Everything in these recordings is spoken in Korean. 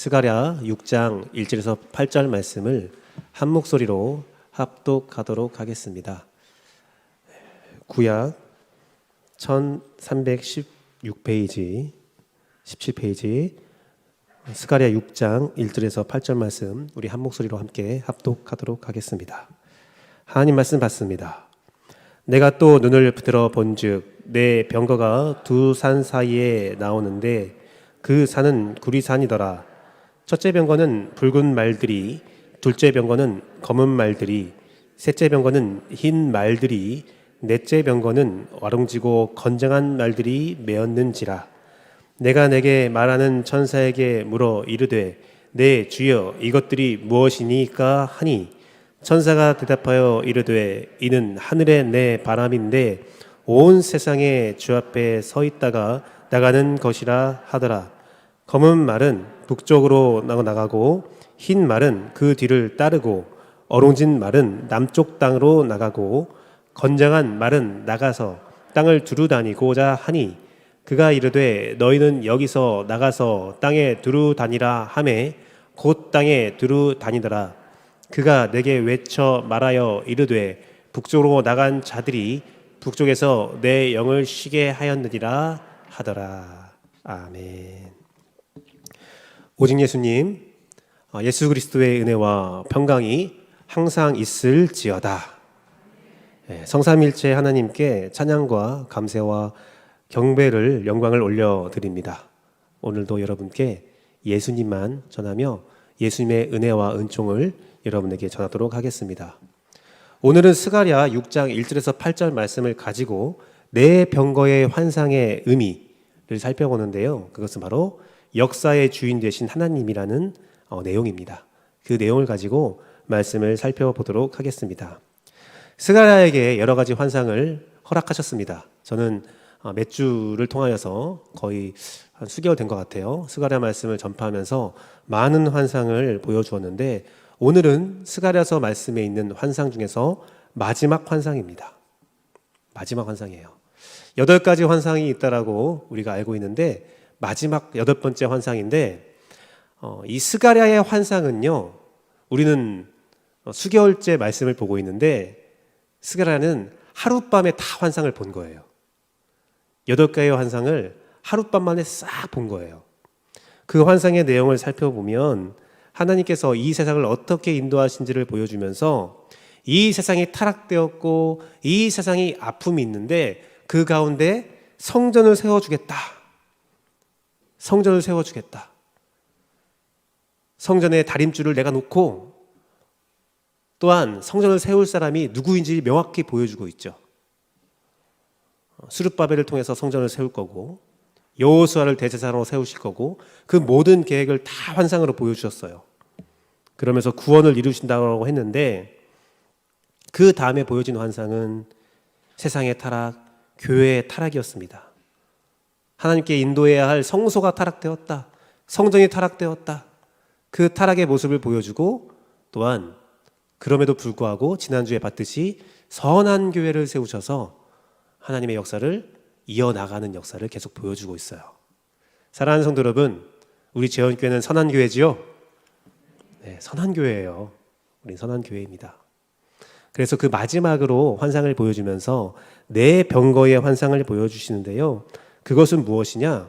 스가랴 6장 1절에서 8절 말씀을 한 목소리로 합독하도록 하겠습니다. 구약 1316페이지, 17페이지 스가랴 6장 1절에서 8절 말씀 우리 한 목소리로 함께 합독하도록 하겠습니다. 하나님 말씀 받습니다. 내가 또 눈을 들어 본즉 내 병거가 두 산 사이에 나오는데 그 산은 구리산이더라. 첫째 병거는 붉은 말들이, 둘째 병거는 검은 말들이, 셋째 병거는 흰 말들이, 넷째 병거는 와롱지고 건장한 말들이 메었는지라. 내가 내게 말하는 천사에게 물어 이르되 내 주여 이것들이 무엇이니까 하니, 천사가 대답하여 이르되 이는 하늘의 내 바람인데 온 세상에 주 앞에 서 있다가 나가는 것이라 하더라. 검은 말은 북쪽으로 나가고 흰 말은 그 뒤를 따르고 어롱진 말은 남쪽 땅으로 나가고 건장한 말은 나가서 땅을 두루 다니고자 하니, 그가 이르되 너희는 여기서 나가서 땅에 두루 다니라 하매 곧 땅에 두루 다니더라. 그가 내게 외쳐 말하여 이르되 북쪽으로 나간 자들이 북쪽에서 내 영을 쉬게 하였느니라 하더라. 아멘. 오직 예수님, 예수 그리스도의 은혜와 평강이 항상 있을지어다. 성삼일체 하나님께 찬양과 감사와 경배를 영광을 올려드립니다. 오늘도 여러분께 예수님만 전하며 예수님의 은혜와 은총을 여러분에게 전하도록 하겠습니다. 오늘은 스가랴 6장 1절에서 8절 말씀을 가지고 내 병거의 환상의 의미를 살펴보는데요. 그것은 바로 역사의 주인 되신 하나님이라는 내용입니다. 그 내용을 가지고 말씀을 살펴보도록 하겠습니다. 스가랴에게 여러 가지 환상을 허락하셨습니다. 저는 몇 주를 통하여서 거의 한 수개월 된 것 같아요. 스가랴 말씀을 전파하면서 많은 환상을 보여주었는데, 오늘은 스가랴서 말씀에 있는 환상 중에서 마지막 환상입니다. 마지막 환상이에요. 8가지 환상이 있다라고 우리가 알고 있는데 마지막 8번째 환상인데, 이 스가랴의 환상은요, 우리는 수개월째 말씀을 보고 있는데 스가랴는 하룻밤에 다 환상을 본 거예요. 8개의 환상을 하룻밤 만에 싹 본 거예요. 그 환상의 내용을 살펴보면 하나님께서 이 세상을 어떻게 인도하신지를 보여주면서 이 세상이 타락되었고 이 세상이 아픔이 있는데 그 가운데 성전을 세워주겠다. 성전을 세워주겠다. 성전에 다림줄을 내가 놓고 또한 성전을 세울 사람이 누구인지 명확히 보여주고 있죠. 스룹바벨을 통해서 성전을 세울 거고 여호수아를 대제사장으로 세우실 거고 그 모든 계획을 다 환상으로 보여주셨어요. 그러면서 구원을 이루신다고 했는데 그 다음에 보여진 환상은 세상의 타락, 교회의 타락이었습니다. 하나님께 인도해야 할 성소가 타락되었다. 성전이 타락되었다. 그 타락의 모습을 보여주고 또한 그럼에도 불구하고 지난주에 봤듯이 선한 교회를 세우셔서 하나님의 역사를 이어나가는 역사를 계속 보여주고 있어요. 사랑하는 성도 여러분, 우리 재원교회는 선한 교회지요? 네, 선한 교회예요. 우린 선한 교회입니다. 그래서 그 마지막으로 환상을 보여주면서 내 병거의 환상을 보여주시는데요. 그것은 무엇이냐?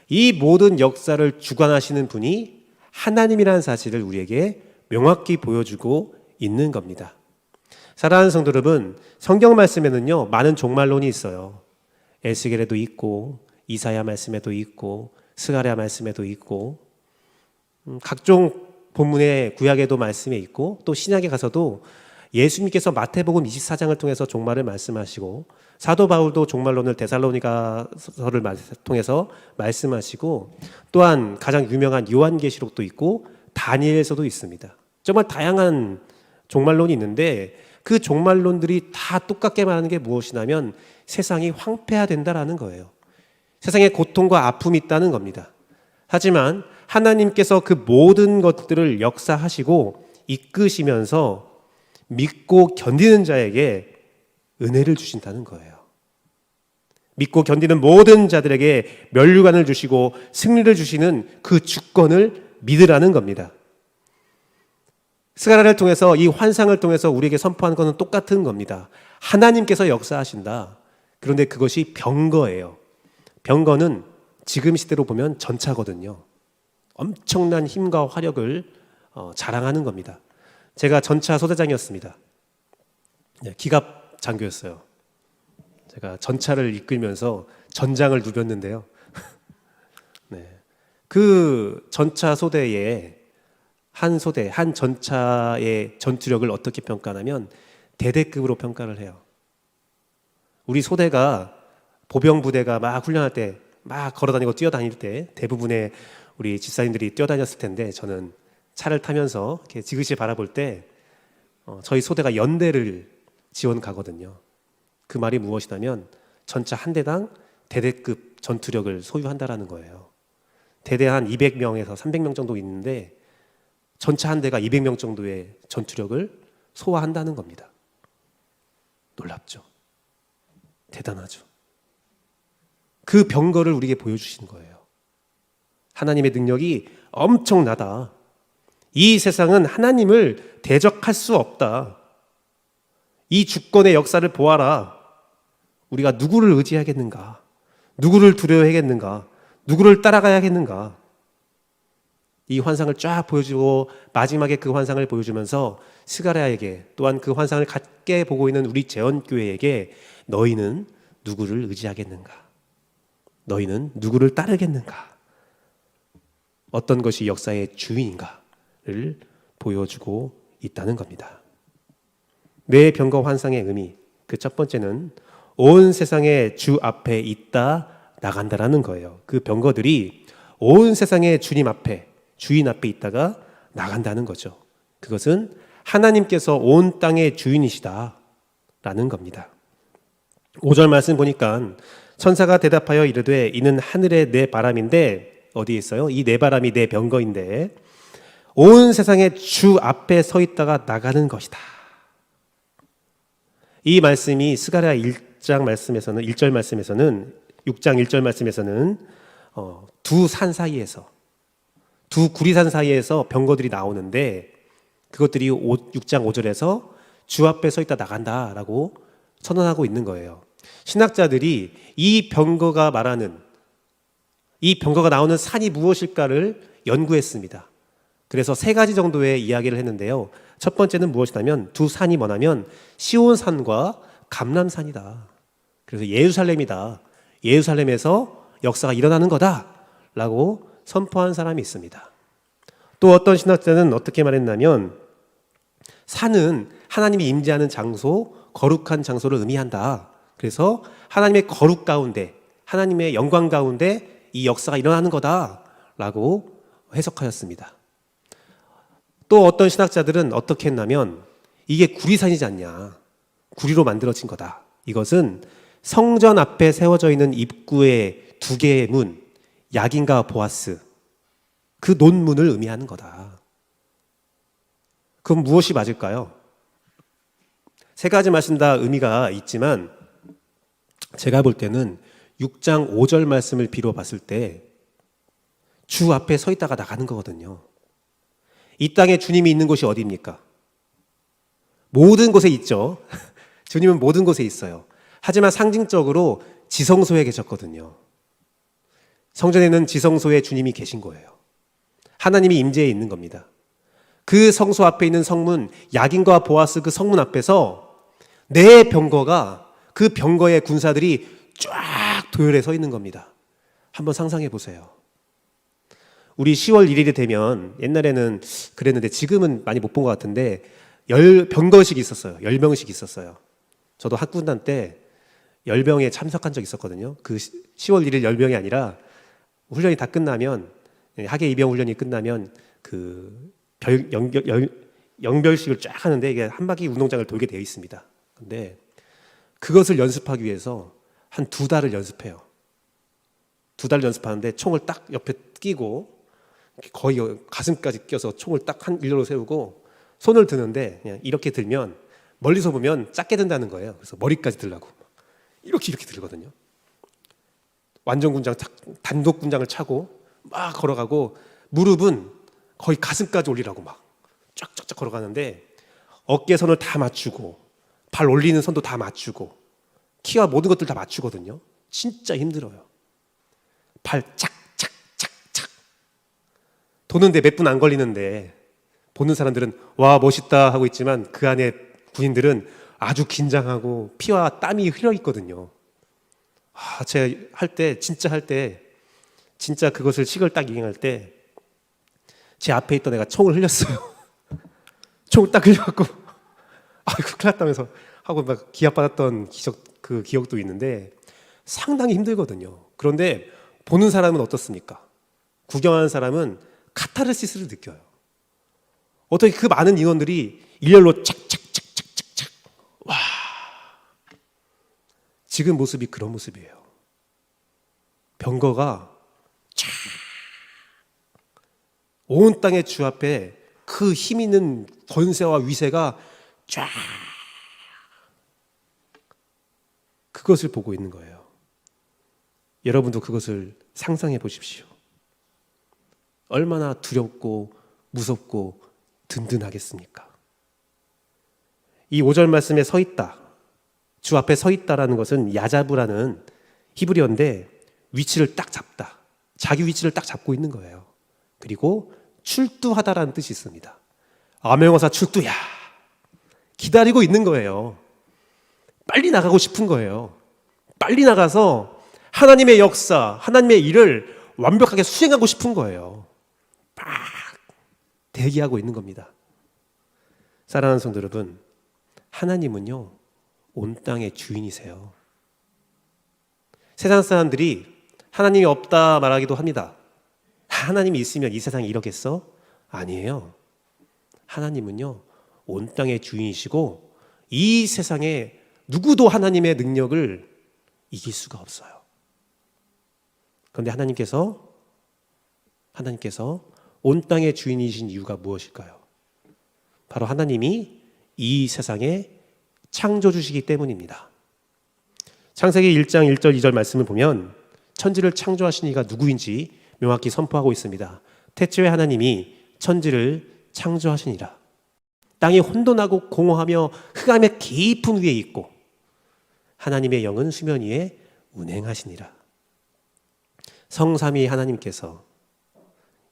이 모든 역사를 주관하시는 분이 하나님이라는 사실을 우리에게 명확히 보여주고 있는 겁니다. 사랑하는 성도 여러분, 성경 말씀에는요 많은 종말론이 있어요. 에스겔에도 있고 이사야 말씀에도 있고 스가랴 말씀에도 있고 각종 본문의 구약에도 말씀에 있고 또 신약에 가서도 예수님께서 마태복음 24장을 통해서 종말을 말씀하시고 사도 바울도 종말론을 데살로니가서를 통해서 말씀하시고 또한 가장 유명한 요한계시록도 있고 다니엘서도 있습니다. 정말 다양한 종말론이 있는데 그 종말론들이 다 똑같게 말하는 게 무엇이냐면 세상이 황폐화된다라는 거예요. 세상에 고통과 아픔이 있다는 겁니다. 하지만 하나님께서 그 모든 것들을 역사하시고 이끄시면서 믿고 견디는 자에게 은혜를 주신다는 거예요. 믿고 견디는 모든 자들에게 면류관을 주시고 승리를 주시는 그 주권을 믿으라는 겁니다. 스가랴를 통해서 이 환상을 통해서 우리에게 선포하는 것은 똑같은 겁니다. 하나님께서 역사하신다. 그런데 그것이 병거예요. 병거는 지금 시대로 보면 전차거든요. 엄청난 힘과 화력을 자랑하는 겁니다. 제가 전차 소대장이었습니다. 기갑 장교였어요. 제가 전차를 이끌면서 전장을 누볐는데요. 네. 그 전차 소대에 한 전차의 전투력을 어떻게 평가하냐면 대대급으로 평가를 해요. 우리 소대가 보병 부대가 막 훈련할 때 막 걸어다니고 뛰어다닐 때 대부분의 우리 집사님들이 뛰어다녔을 텐데 저는 차를 타면서 이렇게 지그시 바라볼 때 저희 소대가 연대를 지원 가거든요. 그 말이 무엇이냐면 전차 한 대당 대대급 전투력을 소유한다라는 거예요. 대대 한 200명에서 300명 정도 있는데 전차 한 대가 200명 정도의 전투력을 소화한다는 겁니다. 놀랍죠? 대단하죠? 그 병거를 우리에게 보여주신 거예요. 하나님의 능력이 엄청나다. 이 세상은 하나님을 대적할 수 없다. 이 주권의 역사를 보아라. 우리가 누구를 의지하겠는가? 누구를 두려워하겠는가? 누구를 따라가야겠는가? 이 환상을 쫙 보여주고 마지막에 그 환상을 보여주면서 스가랴에게 또한 그 환상을 같게 보고 있는 우리 재원교회에게 너희는 누구를 의지하겠는가? 너희는 누구를 따르겠는가? 어떤 것이 역사의 주인인가를 보여주고 있다는 겁니다. 뇌 병거 환상의 의미, 그 첫 번째는 온 세상의 주 앞에 있다 나간다라는 거예요. 그 병거들이 온 세상의 주님 앞에, 주인 앞에 있다가 나간다는 거죠. 그것은 하나님께서 온 땅의 주인이시다라는 겁니다. 5절 말씀 보니까 천사가 대답하여 이르되 이는 하늘의 내 바람인데 어디에 있어요? 이 내 바람이 내 병거인데 온 세상의 주 앞에 서 있다가 나가는 것이다. 이 말씀이 스가랴 1장 말씀에서는 1절 말씀에서는 6장 1절 말씀에서는 두 산 사이에서 두 구리산 사이에서 병거들이 나오는데 그것들이 6장 5절에서 주 앞에 서 있다 나간다라고 선언하고 있는 거예요. 신학자들이 이 병거가 말하는 이 병거가 나오는 산이 무엇일까를 연구했습니다. 그래서 세 가지 정도의 이야기를 했는데요. 첫 번째는 무엇이냐면 두 산이 뭐냐면 시온산과 감람산이다. 그래서 예루살렘이다. 예루살렘에서 역사가 일어나는 거다라고 선포한 사람이 있습니다. 또 어떤 신학자는 어떻게 말했냐면 산은 하나님이 임재하는 장소, 거룩한 장소를 의미한다. 그래서 하나님의 거룩 가운데, 하나님의 영광 가운데 이 역사가 일어나는 거다라고 해석하였습니다. 또 어떤 신학자들은 어떻게 했냐면 이게 구리산이지 않냐. 구리로 만들어진 거다. 이것은 성전 앞에 세워져 있는 입구의 두 개의 문, 야긴과 보아스, 그 논문을 의미하는 거다. 그럼 무엇이 맞을까요? 세 가지 말씀 다 의미가 있지만 제가 볼 때는 6장 5절 말씀을 비로 봤을 때 주 앞에 서 있다가 나가는 거거든요. 이 땅에 주님이 있는 곳이 어디입니까? 모든 곳에 있죠. 주님은 모든 곳에 있어요. 하지만 상징적으로 지성소에 계셨거든요. 성전에는 지성소에 주님이 계신 거예요. 하나님이 임재해 있는 겁니다. 그 성소 앞에 있는 성문, 야긴과 보아스 그 성문 앞에서 내 병거가 그 병거의 군사들이 쫙 도열해 서 있는 겁니다. 한번 상상해 보세요. 우리 10월 1일이 되면 옛날에는 그랬는데 지금은 많이 못 본 것 같은데 병거식이 있었어요. 열병식 있었어요. 저도 학군단 때 열병에 참석한 적이 있었거든요. 그 10월 1일 열병이 아니라 훈련이 다 끝나면 하계 이병 훈련이 끝나면 그 영별식을 쫙 하는데 이게 한 바퀴 운동장을 돌게 되어 있습니다. 근데 그것을 연습하기 위해서 한 2달을 연습해요. 2달 연습하는데 총을 딱 옆에 끼고 거의 가슴까지 껴서 총을 딱 한 일로로 세우고 손을 드는데 그냥 이렇게 들면 멀리서 보면 작게 든다는 거예요. 그래서 머리까지 들라고 이렇게 들거든요. 완전 군장 단독 군장을 차고 막 걸어가고 무릎은 거의 가슴까지 올리라고 막 쫙쫙쫙 걸어가는데 어깨선을 다 맞추고 발 올리는 선도 다 맞추고 키와 모든 것들 다 맞추거든요. 진짜 힘들어요. 발 착착착착 도는데 몇 분 안 걸리는데 보는 사람들은 와 멋있다 하고 있지만 그 안에 군인들은 아주 긴장하고 피와 땀이 흘러 있거든요. 제가 할 때 진짜 그것을 식을 딱 이행할 때 제 앞에 있던 애가 총을 흘렸어요. 총을 딱 흘려갖고 아이고 큰일 났다면서 하고 막 기합받았던 그 기억도 있는데 상당히 힘들거든요. 그런데 보는 사람은 어떻습니까? 구경하는 사람은 카타르시스를 느껴요. 어떻게 그 많은 인원들이 일렬로 착착착착착착 와 지금 모습이 그런 모습이에요. 병거가 쫙 온 땅의 주 앞에 그 힘 있는 권세와 위세가 쫙 그것을 보고 있는 거예요. 여러분도 그것을 상상해 보십시오. 얼마나 두렵고 무섭고 든든하겠습니까? 이 5절 말씀에 서 있다, 주 앞에 서 있다라는 것은 야자브라는 히브리어인데 위치를 딱 잡다, 자기 위치를 딱 잡고 있는 거예요. 그리고 출두하다라는 뜻이 있습니다. 암행어사 출두야 기다리고 있는 거예요. 빨리 나가고 싶은 거예요. 빨리 나가서 하나님의 역사, 하나님의 일을 완벽하게 수행하고 싶은 거예요. 막 대기하고 있는 겁니다. 사랑하는 성도 여러분, 하나님은요 온 땅의 주인이세요. 세상 사람들이 하나님이 없다 말하기도 합니다. 하나님이 있으면 이 세상이 이러겠어? 아니에요. 하나님은요 온 땅의 주인이시고 이 세상에 누구도 하나님의 능력을 이길 수가 없어요. 그런데 하나님께서 온 땅의 주인이신 이유가 무엇일까요? 바로 하나님이 이 세상에 창조주시기 때문입니다. 창세기 1장 1절 2절 말씀을 보면 천지를 창조하신 이가 누구인지 명확히 선포하고 있습니다. 태초에 하나님이 천지를 창조하시니라. 땅이 혼돈하고 공허하며 흑암의 깊은 위에 있고 하나님의 영은 수면 위에 운행하시니라. 성삼위 하나님께서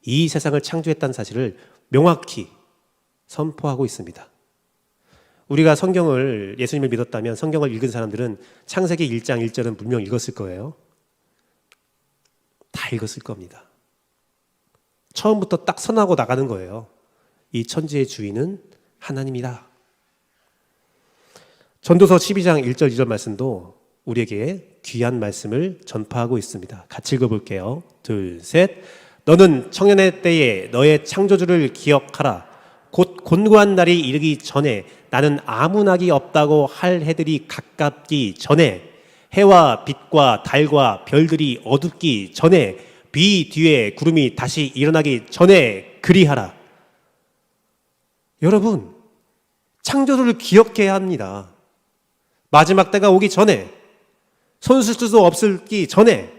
이 세상을 창조했다는 사실을 명확히 선포하고 있습니다. 우리가 성경을, 예수님을 믿었다면 성경을 읽은 사람들은 창세기 1장 1절은 분명 읽었을 거예요. 다 읽었을 겁니다. 처음부터 딱 선하고 나가는 거예요. 이 천지의 주인은 하나님이다. 전도서 12장 1절 2절 말씀도 우리에게 귀한 말씀을 전파하고 있습니다. 같이 읽어볼게요. 둘, 셋. 너는 청년의 때에 너의 창조주를 기억하라. 곧 곤고한 날이 이르기 전에 나는 아무 낙이 없다고 할 해들이 가깝기 전에 해와 빛과 달과 별들이 어둡기 전에 비 뒤에 구름이 다시 일어나기 전에 그리하라. 여러분, 창조주를 기억해야 합니다. 마지막 때가 오기 전에, 손쓸 수도 없을기 전에,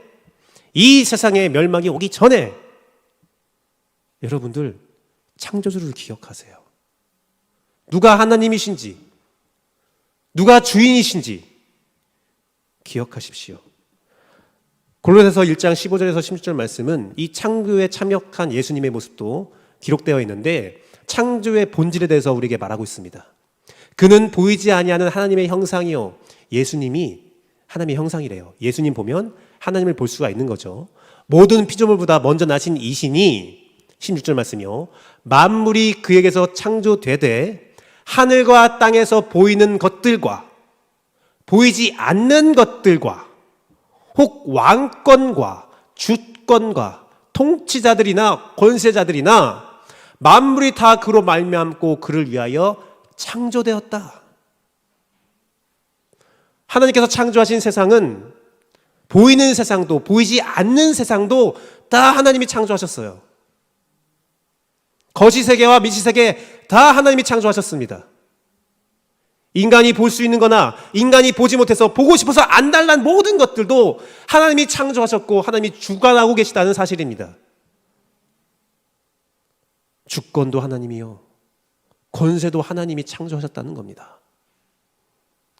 이 세상의 멸망이 오기 전에 여러분들 창조주를 기억하세요. 누가 하나님이신지, 누가 주인이신지 기억하십시오. 골로새서 1장 15절에서 16절 말씀은 이 창조에 참여한 예수님의 모습도 기록되어 있는데 창조의 본질에 대해서 우리에게 말하고 있습니다. 그는 보이지 아니하는 하나님의 형상이요. 예수님이 하나님의 형상이래요. 예수님 보면 하나님을 볼 수가 있는 거죠. 모든 피조물보다 먼저 나신 이신이 16절 말씀이요. 만물이 그에게서 창조되되 하늘과 땅에서 보이는 것들과 보이지 않는 것들과 혹 왕권과 주권과 통치자들이나 권세자들이나 만물이 다 그로 말미암고 그를 위하여 창조되었다. 하나님께서 창조하신 세상은 보이는 세상도 보이지 않는 세상도 다 하나님이 창조하셨어요. 거시세계와 미시세계 다 하나님이 창조하셨습니다. 인간이 볼 수 있는 거나 인간이 보지 못해서 보고 싶어서 안달난 모든 것들도 하나님이 창조하셨고 하나님이 주관하고 계시다는 사실입니다. 주권도 하나님이요, 권세도 하나님이 창조하셨다는 겁니다.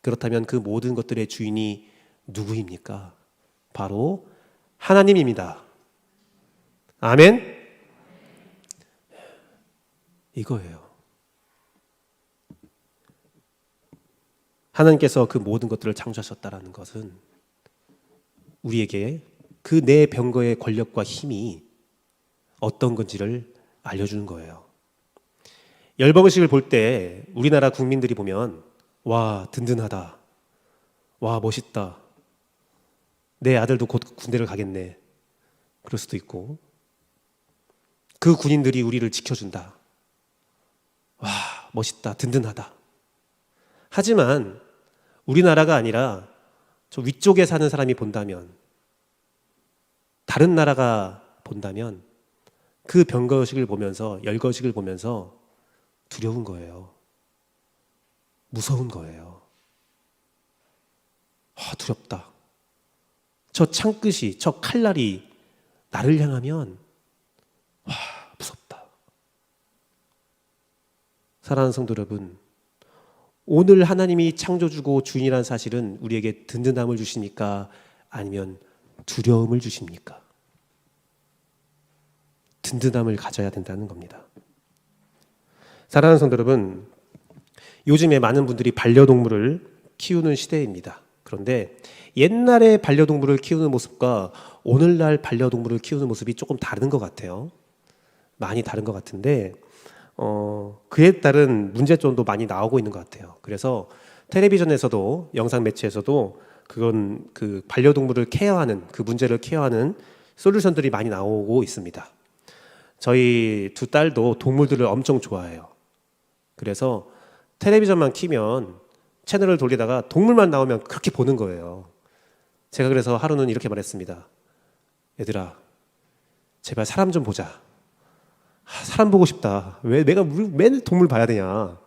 그렇다면 그 모든 것들의 주인이 누구입니까? 바로 하나님입니다. 아멘? 이거예요. 하나님께서 그 모든 것들을 창조하셨다는 것은 우리에게 그 내 병거의 권력과 힘이 어떤 건지를 알려주는 거예요. 열방의식을 볼 때 우리나라 국민들이 보면 와, 든든하다, 와, 멋있다, 내 아들도 곧 군대를 가겠네, 그럴 수도 있고, 그 군인들이 우리를 지켜준다, 와, 멋있다, 든든하다. 하지만 우리나라가 아니라 저 위쪽에 사는 사람이 본다면, 다른 나라가 본다면 그 병거의식을 보면서, 열거의식을 보면서 두려운 거예요. 무서운 거예요. 두렵다. 저 창끝이, 저 칼날이 나를 향하면 와, 무섭다. 사랑하는 성도 여러분, 오늘 하나님이 창조주고 주인이라는 사실은 우리에게 든든함을 주십니까? 아니면 두려움을 주십니까? 든든함을 가져야 된다는 겁니다. 사랑하는 성도 여러분, 요즘에 많은 분들이 반려동물을 키우는 시대입니다. 그런데 옛날에 반려동물을 키우는 모습과 오늘날 반려동물을 키우는 모습이 조금 다른 것 같아요. 많이 다른 것 같은데 그에 따른 문제점도 많이 나오고 있는 것 같아요. 그래서 텔레비전에서도, 영상 매체에서도 그건 그 반려동물을 케어하는, 그 문제를 케어하는 솔루션들이 많이 나오고 있습니다. 저희 두 딸도 동물들을 엄청 좋아해요. 그래서 텔레비전만 키면 채널을 돌리다가 동물만 나오면 그렇게 보는 거예요. 제가 그래서 하루는 이렇게 말했습니다. 얘들아, 제발 사람 좀 보자. 사람 보고 싶다. 왜 내가 맨날 동물 봐야 되냐.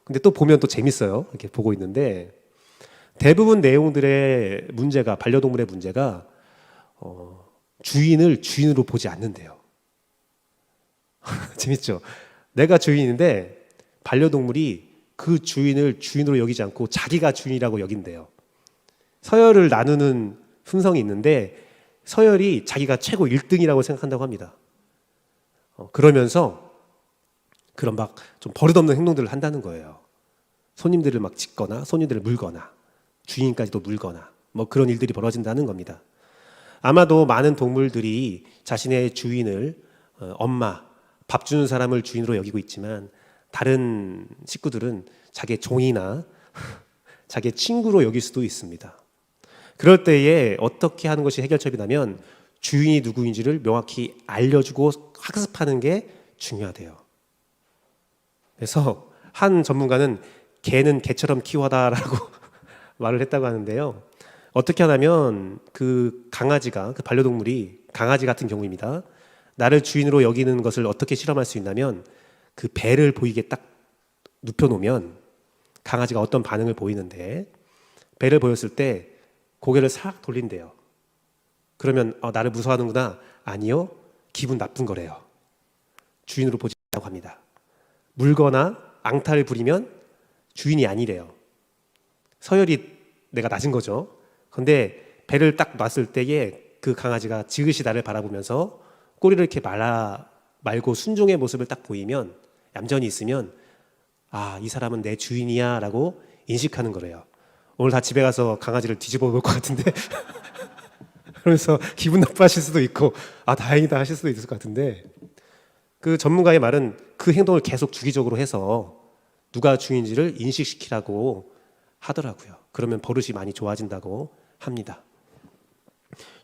근데 또 보면 또 재밌어요. 이렇게 보고 있는데 대부분 내용들의 문제가, 반려동물의 문제가 주인을 주인으로 보지 않는데요. 재밌죠? 내가 주인인데 반려동물이 그 주인을 주인으로 여기지 않고 자기가 주인이라고 여긴대요. 서열을 나누는 품성이 있는데 서열이 자기가 최고 1등이라고 생각한다고 합니다. 그러면서 그런 막 좀 버릇없는 행동들을 한다는 거예요. 손님들을 막 짖거나 손님들을 물거나 주인까지도 물거나 뭐 그런 일들이 벌어진다는 겁니다. 아마도 많은 동물들이 자신의 주인을 엄마, 밥 주는 사람을 주인으로 여기고 있지만 다른 식구들은 자기의 종이나 자기의 친구로 여길 수도 있습니다. 그럴 때에 어떻게 하는 것이 해결책이냐면 주인이 누구인지를 명확히 알려주고 학습하는 게 중요하대요. 그래서 한 전문가는 개는 개처럼 키워다라고 말을 했다고 하는데요. 어떻게 하냐면 그 강아지가, 그 반려동물이, 강아지 같은 경우입니다. 나를 주인으로 여기는 것을 어떻게 실험할 수 있냐면 그 배를 보이게 딱 눕혀놓으면 강아지가 어떤 반응을 보이는데 배를 보였을 때 고개를 싹 돌린대요. 그러면 나를 무서워하는구나. 아니요, 기분 나쁜 거래요. 주인으로 보지 않다고 합니다. 물거나 앙탈을 부리면 주인이 아니래요. 서열이 내가 낮은 거죠. 그런데 배를 딱 놨을 때에 그 강아지가 지그시 나를 바라보면서 꼬리를 이렇게 말고 순종의 모습을 딱 보이면, 얌전히 있으면 이 사람은 내 주인이야 라고 인식하는 거래요. 오늘 다 집에 가서 강아지를 뒤집어 볼 것 같은데 그러면서 기분 나빠하실 수도 있고 다행이다 하실 수도 있을 것 같은데, 그 전문가의 말은 그 행동을 계속 주기적으로 해서 누가 주인지를 인식시키라고 하더라고요. 그러면 버릇이 많이 좋아진다고 합니다.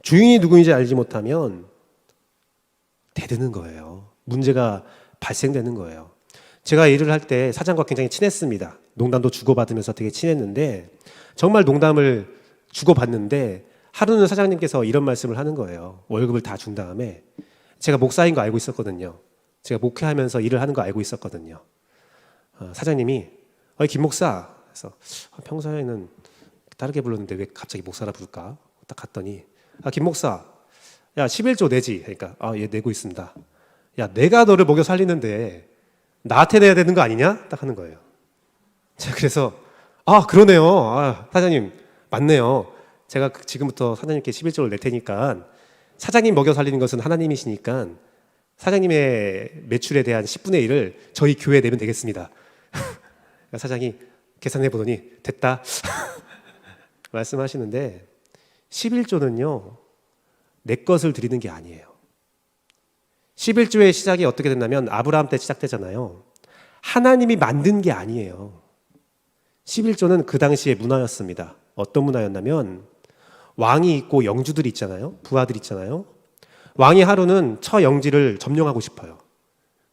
주인이 누구인지 알지 못하면 대드는 거예요. 문제가 발생되는 거예요. 제가 일을 할 때 사장과 굉장히 친했습니다. 농담도 주고받으면서 되게 친했는데 정말 농담을 주고받는데 하루는 사장님께서 이런 말씀을 하는 거예요. 월급을 다 준 다음에, 제가 목사인 거 알고 있었거든요. 제가 목회하면서 일을 하는 거 알고 있었거든요. 사장님이 김 목사, 그래서 평소에는 다르게 불렀는데 왜 갑자기 목사라 부를까? 딱 갔더니 김 목사, 야 11조 내지. 그러니까 예 내고 있습니다. 야, 내가 너를 먹여 살리는데 나한테 내야 되는 거 아니냐? 딱 하는 거예요. 자, 그래서 그러네요. 사장님 맞네요. 제가 지금부터 사장님께 11조를 낼 테니까 사장님 먹여 살리는 것은 하나님이시니까 사장님의 매출에 대한 10분의 1을 저희 교회에 내면 되겠습니다. 사장이 계산해 보더니 됐다 말씀하시는데 11조는요 내 것을 드리는 게 아니에요. 11조의 시작이 어떻게 됐냐면 아브라함 때 시작되잖아요. 하나님이 만든 게 아니에요. 11조는 그 당시의 문화였습니다. 어떤 문화였냐면 왕이 있고 영주들이 있잖아요. 부하들 있잖아요. 왕이 하루는 처 영지를 점령하고 싶어요.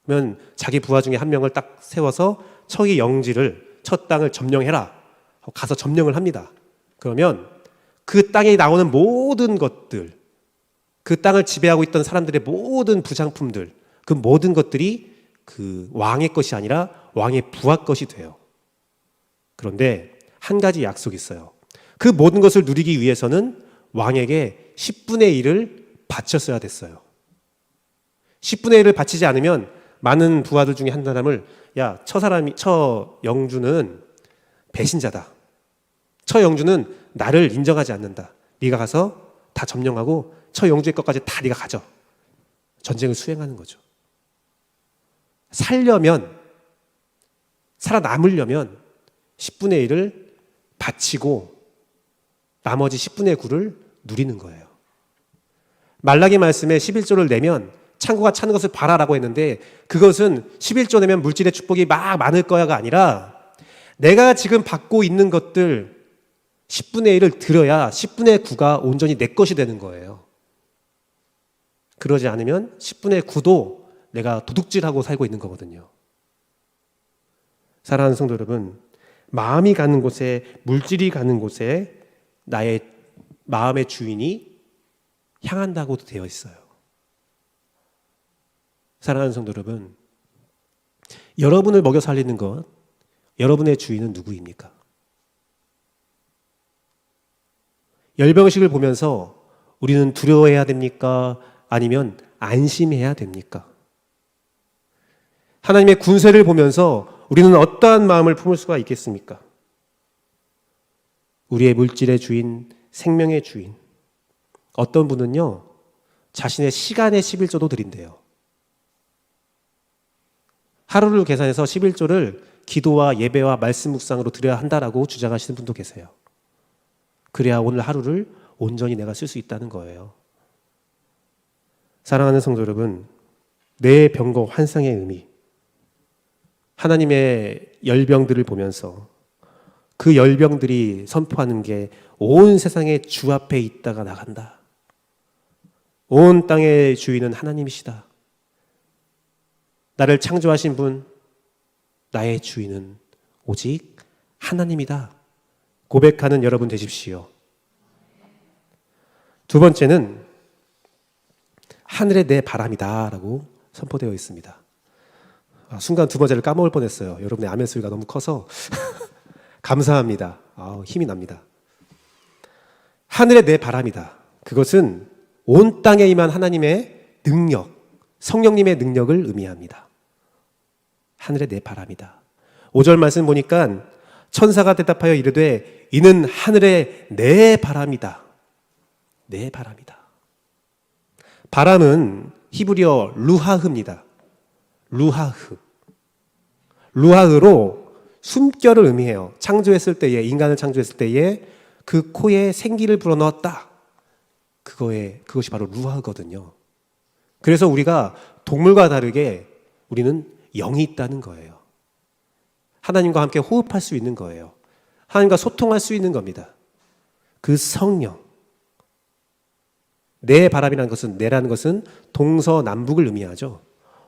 그러면 자기 부하 중에 한 명을 딱 세워서 처의 영지를 첫 땅을 점령해라. 가서 점령을 합니다. 그러면 그 땅에 나오는 모든 것들, 그 땅을 지배하고 있던 사람들의 모든 부장품들, 그 모든 것들이 그 왕의 것이 아니라 왕의 부하 것이 돼요. 그런데 한 가지 약속이 있어요. 그 모든 것을 누리기 위해서는 왕에게 10분의 1을 바쳤어야 됐어요. 10분의 1을 바치지 않으면 많은 부하들 중에 한 사람을 처 영주는 배신자다. 처 영주는 나를 인정하지 않는다. 네가 가서 다 점령하고 처 영주의 것까지 다 네가 가져. 전쟁을 수행하는 거죠. 살아남으려면 10분의 1을 바치고 나머지 10분의 9를 누리는 거예요. 말라기 말씀에 11조를 내면 창고가 차는 것을 봐라라고 했는데 그것은 11조 내면 물질의 축복이 막 많을 거야가 아니라 내가 지금 받고 있는 것들 10분의 1을 들어야 10분의 9가 온전히 내 것이 되는 거예요. 그러지 않으면 10분의 9도 내가 도둑질하고 살고 있는 거거든요. 사랑하는 성도 여러분, 마음이 가는 곳에, 물질이 가는 곳에 나의 마음의 주인이 향한다고도 되어 있어요. 사랑하는 성도 여러분, 여러분을 먹여 살리는 것, 여러분의 주인은 누구입니까? 열병식을 보면서 우리는 두려워해야 됩니까? 아니면 안심해야 됩니까? 하나님의 군세를 보면서 우리는 어떠한 마음을 품을 수가 있겠습니까? 우리의 물질의 주인, 생명의 주인. 어떤 분은요, 자신의 시간의 11조도 드린대요. 하루를 계산해서 11조를 기도와 예배와 말씀 묵상으로 드려야 한다라고 주장하시는 분도 계세요. 그래야 오늘 하루를 온전히 내가 쓸 수 있다는 거예요. 사랑하는 성도 여러분, 내 병거 환상의 의미, 하나님의 열병들을 보면서 그 열병들이 선포하는 게 온 세상의 주 앞에 있다가 나간다. 온 땅의 주인은 하나님이시다. 나를 창조하신 분, 나의 주인은 오직 하나님이다. 고백하는 여러분 되십시오. 두 번째는 하늘의 내 바람이다 라고 선포되어 있습니다. 순간 두 번째를 까먹을 뻔했어요. 여러분의 아멘 소리가 너무 커서 감사합니다. 힘이 납니다. 하늘의 내 바람이다. 그것은 온 땅에 임한 하나님의 능력, 성령님의 능력을 의미합니다. 하늘의 내 바람이다. 5절 말씀 보니까 천사가 대답하여 이르되 이는 하늘의 내 바람이다. 내 바람이다. 바람은 히브리어 루하흐입니다. 루하흐. 루하흐로 숨결을 의미해요. 창조했을 때에, 인간을 창조했을 때에 그 코에 생기를 불어넣었다. 그것이 바로 루하흐거든요. 그래서 우리가 동물과 다르게 우리는 영이 있다는 거예요. 하나님과 함께 호흡할 수 있는 거예요. 하나님과 소통할 수 있는 겁니다. 그 성령. 내 바람이라는 것은, 내라는 것은 동서남북을 의미하죠.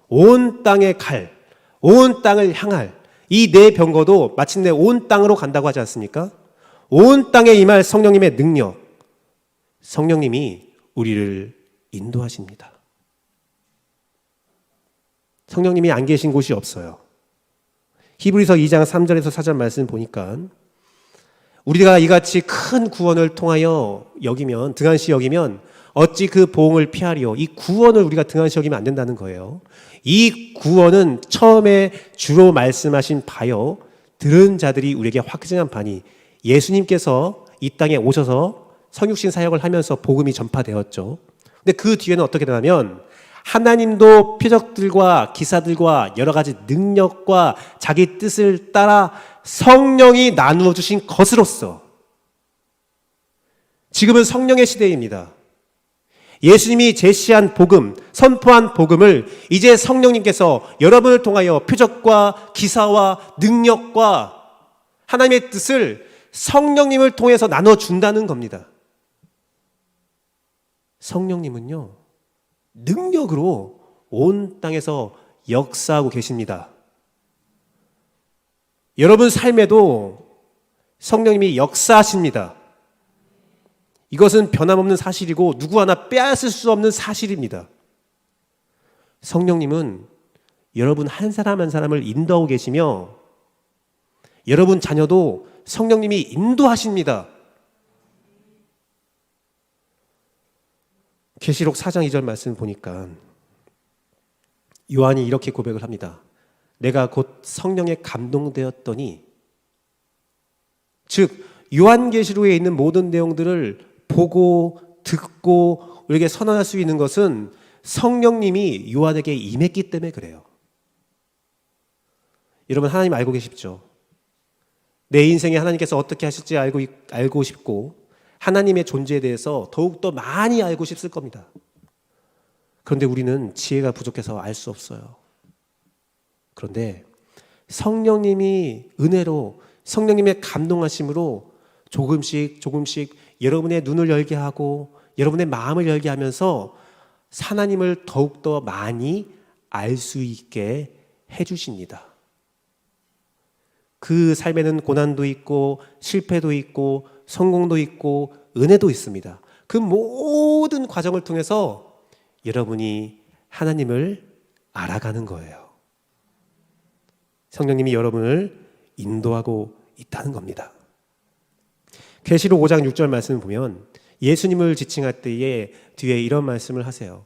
온 땅의 칼, 온 땅을 향할 이 내 병거도 마침내 온 땅으로 간다고 하지 않습니까? 온 땅에 임할 성령님의 능력, 성령님이 우리를 인도하십니다. 성령님이 안 계신 곳이 없어요. 히브리서 2장 3절에서 4절 말씀 보니까 우리가 이같이 큰 구원을 통하여 여기면, 등한시 여기면 어찌 그 보응을 피하리요. 이 구원을 우리가 등한시 여기면 안 된다는 거예요. 이 구원은 처음에 주로 말씀하신 바요, 들은 자들이 우리에게 확증한 바니, 예수님께서 이 땅에 오셔서 성육신 사역을 하면서 복음이 전파되었죠. 근데 그 뒤에는 어떻게 되냐면 하나님도 표적들과 기사들과 여러 가지 능력과 자기 뜻을 따라 성령이 나누어 주신 것으로서, 지금은 성령의 시대입니다. 예수님이 제시한 복음, 선포한 복음을 이제 성령님께서 여러분을 통하여 표적과 기사와 능력과 하나님의 뜻을 성령님을 통해서 나눠준다는 겁니다. 성령님은요, 능력으로 온 땅에서 역사하고 계십니다. 여러분 삶에도 성령님이 역사하십니다. 이것은 변함없는 사실이고 누구 하나 빼앗을 수 없는 사실입니다. 성령님은 여러분 한 사람 한 사람을 인도하고 계시며 여러분 자녀도 성령님이 인도하십니다. 계시록 4장 2절 말씀 보니까 요한이 이렇게 고백을 합니다. 내가 곧 성령에 감동되었더니, 즉 요한계시록에 있는 모든 내용들을 보고 듣고 우리에게 선언할 수 있는 것은 성령님이 요한에게 임했기 때문에 그래요. 여러분 하나님 알고 계십죠? 내 인생에 하나님께서 어떻게 하실지 알고 싶고 하나님의 존재에 대해서 더욱더 많이 알고 싶을 겁니다. 그런데 우리는 지혜가 부족해서 알 수 없어요. 그런데 성령님이 은혜로, 성령님의 감동하심으로 조금씩 여러분의 눈을 열게 하고 여러분의 마음을 열게 하면서 하나님을 더욱더 많이 알 수 있게 해주십니다. 그 삶에는 고난도 있고 실패도 있고 성공도 있고 은혜도 있습니다. 그 모든 과정을 통해서 여러분이 하나님을 알아가는 거예요. 성령님이 여러분을 인도하고 있다는 겁니다. 계시록 5장 6절 말씀을 보면 예수님을 지칭할 때에 뒤에 이런 말씀을 하세요.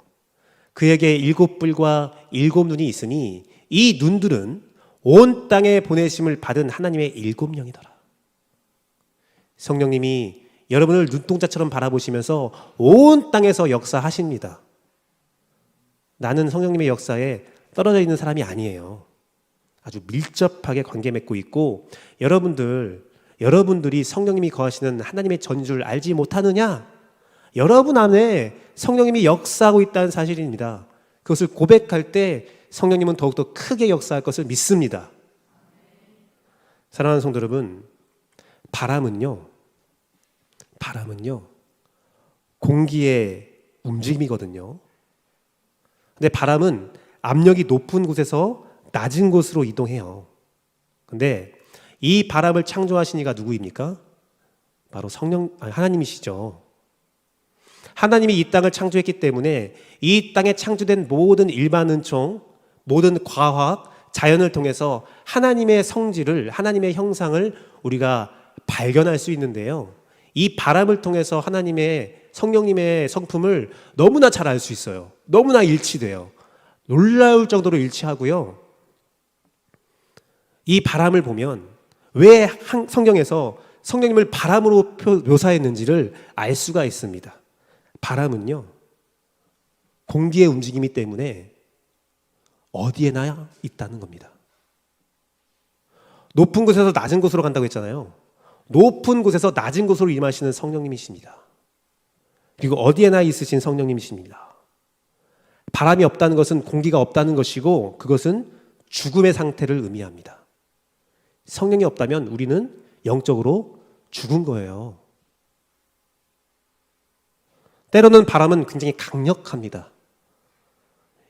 그에게 7뿔과 7눈이 있으니 이 눈들은 온 땅에 보내심을 받은 하나님의 7영이더라. 성령님이 여러분을 눈동자처럼 바라보시면서 온 땅에서 역사하십니다. 나는 성령님의 역사에 떨어져 있는 사람이 아니에요. 아주 밀접하게 관계 맺고 있고 여러분들이 성령님이 거하시는 하나님의 전주를 알지 못하느냐? 여러분 안에 성령님이 역사하고 있다는 사실입니다. 그것을 고백할 때 성령님은 더욱더 크게 역사할 것을 믿습니다. 사랑하는 성도 여러분, 바람은요 공기의 움직임이거든요. 근데 바람은 압력이 높은 곳에서 낮은 곳으로 이동해요. 근데 이 바람을 창조하신 이가 누구입니까? 바로 하나님이시죠. 하나님이 이 땅을 창조했기 때문에 이 땅에 창조된 모든 일반 은총, 모든 과학, 자연을 통해서 하나님의 성질을, 하나님의 형상을 우리가 발견할 수 있는데요. 이 바람을 통해서 하나님의 성령님의 성품을 너무나 잘 알 수 있어요. 너무나 일치돼요. 놀라울 정도로 일치하고요. 이 바람을 보면 왜 성경에서 성령님을 바람으로 묘사했는지를 알 수가 있습니다. 바람은요, 공기의 움직임이 때문에 어디에나 있다는 겁니다. 높은 곳에서 낮은 곳으로 간다고 했잖아요. 높은 곳에서 낮은 곳으로 임하시는 성령님이십니다. 그리고 어디에나 있으신 성령님이십니다. 바람이 없다는 것은 공기가 없다는 것이고 그것은 죽음의 상태를 의미합니다. 성령이 없다면 우리는 영적으로 죽은 거예요. 때로는 바람은 굉장히 강력합니다.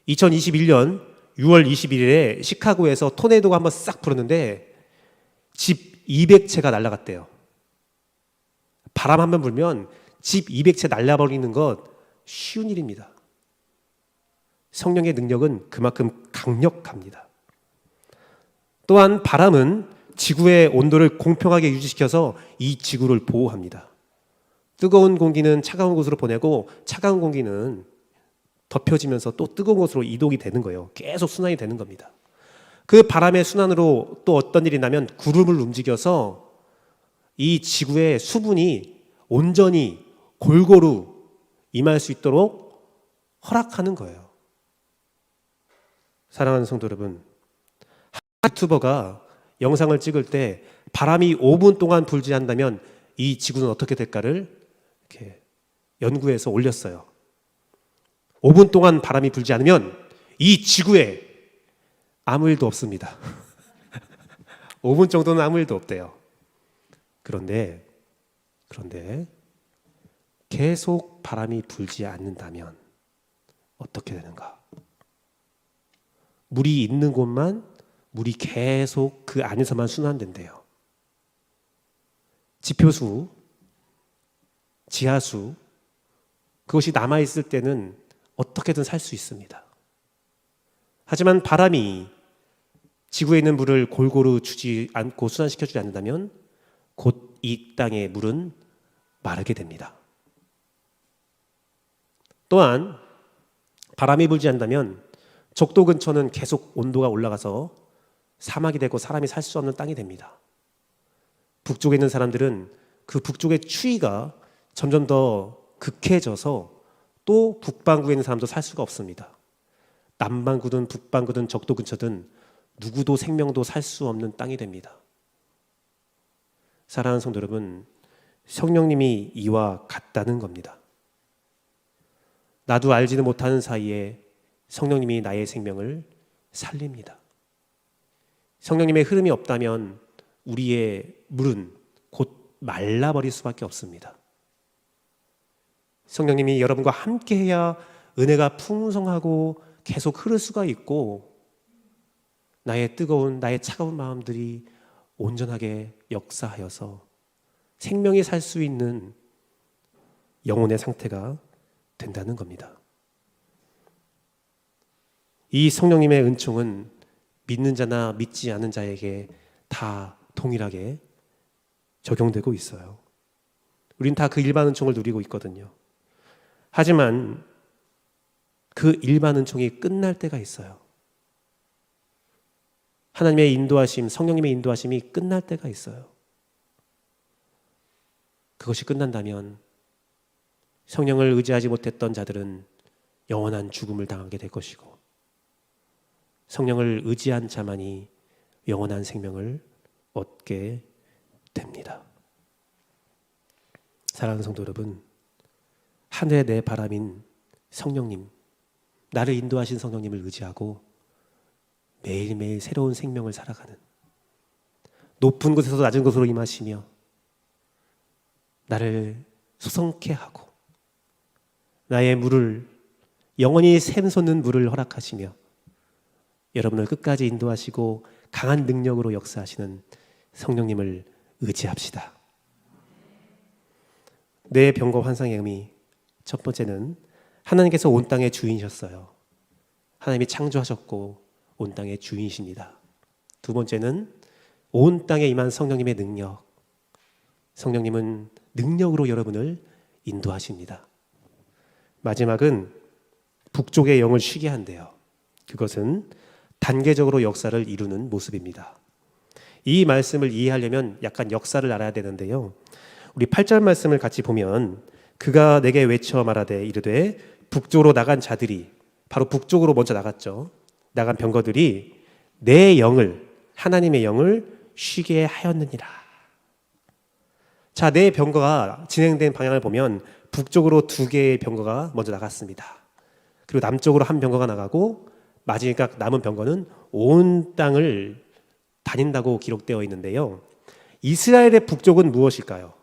2021년 6월 21일에 시카고에서 토네이도가 한번 싹 불었는데 집 200채가 날아갔대요. 바람 한번 불면 집 200채 날려버리는 것 쉬운 일입니다. 성령의 능력은 그만큼 강력합니다. 또한 바람은 지구의 온도를 공평하게 유지시켜서 이 지구를 보호합니다. 뜨거운 공기는 차가운 곳으로 보내고 차가운 공기는 덮여지면서 또 뜨거운 곳으로 이동이 되는 거예요. 계속 순환이 되는 겁니다. 그 바람의 순환으로 또 어떤 일이 나면 구름을 움직여서 이 지구의 수분이 온전히 골고루 임할 수 있도록 허락하는 거예요. 사랑하는 성도 여러분, 유튜버가 영상을 찍을 때 바람이 5분 동안 불지 않는다면 이 지구는 어떻게 될까를 이렇게 연구해서 올렸어요. 5분 동안 바람이 불지 않으면 이 지구에 아무 일도 없습니다. 5분 정도는 아무 일도 없대요. 그런데 계속 바람이 불지 않는다면 어떻게 되는가? 물이 있는 곳만 물이 계속 그 안에서만 순환된대요. 지표수, 지하수, 그것이 남아있을 때는 어떻게든 살 수 있습니다. 하지만 바람이 지구에 있는 물을 골고루 주지 않고 순환시켜주지 않는다면 곧 이 땅의 물은 마르게 됩니다. 또한 바람이 불지 않는다면 적도 근처는 계속 온도가 올라가서 사막이 되고 사람이 살 수 없는 땅이 됩니다. 북쪽에 있는 사람들은 그 북쪽의 추위가 점점 더 극해져서 또 북반구에 있는 사람도 살 수가 없습니다. 남반구든 북반구든 적도 근처든 누구도 생명도 살 수 없는 땅이 됩니다. 사랑하는 성도 여러분, 성령님이 이와 같다는 겁니다. 나도 알지도 못하는 사이에 성령님이 나의 생명을 살립니다. 성령님의 흐름이 없다면 우리의 물은 곧 말라버릴 수밖에 없습니다. 성령님이 여러분과 함께해야 은혜가 풍성하고 계속 흐를 수가 있고 나의 뜨거운, 나의 차가운 마음들이 온전하게 역사하여서 생명이 살 수 있는 영혼의 상태가 된다는 겁니다. 이 성령님의 은총은 믿는 자나 믿지 않은 자에게 다 동일하게 적용되고 있어요. 우린 다 그 일반 은총을 누리고 있거든요. 하지만 그 일반 은총이 끝날 때가 있어요. 하나님의 인도하심, 성령님의 인도하심이 끝날 때가 있어요. 그것이 끝난다면 성령을 의지하지 못했던 자들은 영원한 죽음을 당하게 될 것이고 성령을 의지한 자만이 영원한 생명을 얻게 됩니다. 사랑하는 성도 여러분, 하늘의 내 바람인 성령님, 나를 인도하신 성령님을 의지하고 매일매일 새로운 생명을 살아가는, 높은 곳에서 낮은 곳으로 임하시며 나를 수성케 하고 나의 물을, 영원히 샘솟는 물을 허락하시며 여러분을 끝까지 인도하시고 강한 능력으로 역사하시는 성령님을 의지합시다. 내 병과 환상의 의미, 첫 번째는 하나님께서 온 땅의 주인이셨어요. 하나님이 창조하셨고 온 땅의 주인이십니다. 두 번째는 온 땅에 임한 성령님의 능력, 성령님은 능력으로 여러분을 인도하십니다. 마지막은 북쪽의 영을 쉬게 한대요. 그것은 단계적으로 역사를 이루는 모습입니다. 이 말씀을 이해하려면 약간 역사를 알아야 되는데요. 우리 8절 말씀을 같이 보면 그가 내게 외쳐 말하되 이르되 북쪽으로 나간 자들이, 바로 북쪽으로 먼저 나갔죠. 나간 병거들이 내 영을, 하나님의 영을 쉬게 하였느니라. 자, 내 병거가 진행된 방향을 보면 북쪽으로 2개의 병거가 먼저 나갔습니다. 그리고 남쪽으로 한 병거가 나가고 마지막 남은 병거는 온 땅을 다닌다고 기록되어 있는데요. 이스라엘의 북쪽은 무엇일까요?